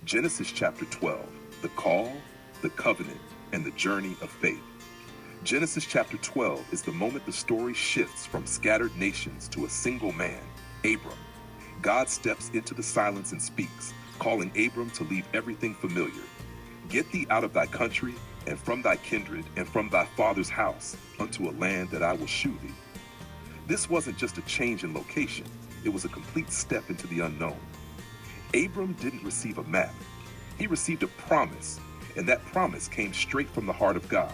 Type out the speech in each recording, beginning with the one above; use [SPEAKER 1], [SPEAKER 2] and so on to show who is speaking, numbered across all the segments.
[SPEAKER 1] Genesis chapter 12, the call, the covenant, and the journey of faith. Genesis chapter 12 is the moment the story shifts from scattered nations to a single man, Abram. God steps into the silence and speaks, calling Abram to leave everything familiar. Get thee out of thy country, and from thy kindred, and from thy father's house, unto a land that I will shew thee. This wasn't just a change in location, it was a complete step into the unknown. Abram didn't receive a map. He received a promise, and that promise came straight from the heart of God.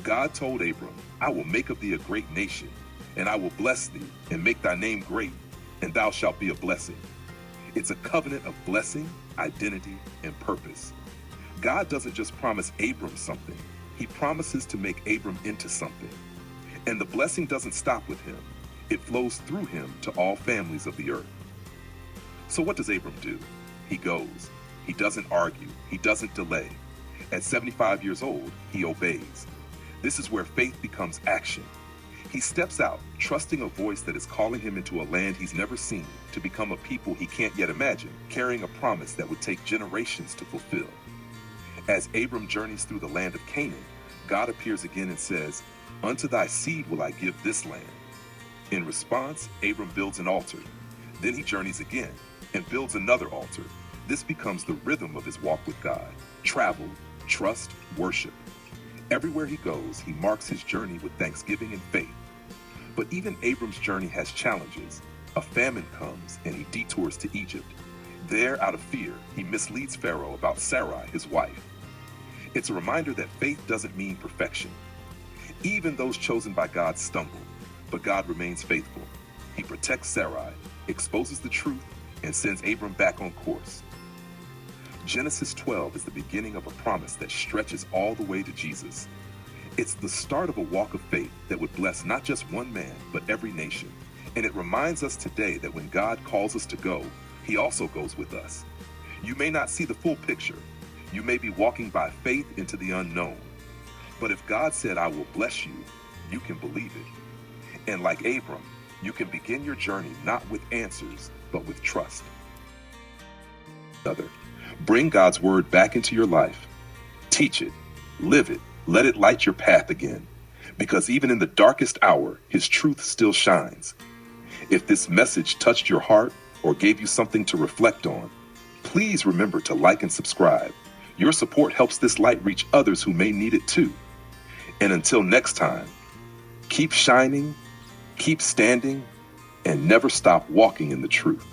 [SPEAKER 1] God told Abram, I will make of thee a great nation, and I will bless thee, and make thy name great, and thou shalt be a blessing. It's a covenant of blessing, identity, and purpose. God doesn't just promise Abram something, he promises to make Abram into something. And the blessing doesn't stop with him. It flows through him to all families of the earth. So what does Abram do? He goes. He doesn't argue. He doesn't delay. At 75 years old, he obeys. This is where faith becomes action. He steps out, trusting a voice that is calling him into a land he's never seen, to become a people he can't yet imagine, carrying a promise that would take generations to fulfill. As Abram journeys through the land of Canaan, God appears again and says, Unto thy seed will I give this land. In response, Abram builds an altar. Then he journeys again and builds another altar. This becomes the rhythm of his walk with God. Travel, trust, worship. Everywhere he goes, he marks his journey with thanksgiving and faith. But even Abram's journey has challenges. A famine comes and he detours to Egypt. There, out of fear, he misleads Pharaoh about Sarai, his wife. It's a reminder that faith doesn't mean perfection. Even those chosen by God stumble, but God remains faithful. He protects Sarai, exposes the truth, and sends Abram back on course. Genesis 12 is the beginning of a promise that stretches all the way to Jesus. It's the start of a walk of faith that would bless not just one man, but every nation. And it reminds us today that when God calls us to go, he also goes with us. You may not see the full picture. You may be walking by faith into the unknown. But if God said, I will bless you, you can believe it. And like Abram, you can begin your journey not with answers, but with trust. Bring God's word back into your life. Teach it, live it, let it light your path again. Because even in the darkest hour, his truth still shines. If this message touched your heart or gave you something to reflect on, please remember to like and subscribe. Your support helps this light reach others who may need it too. And until next time, keep shining, keep standing, and never stop walking in the truth.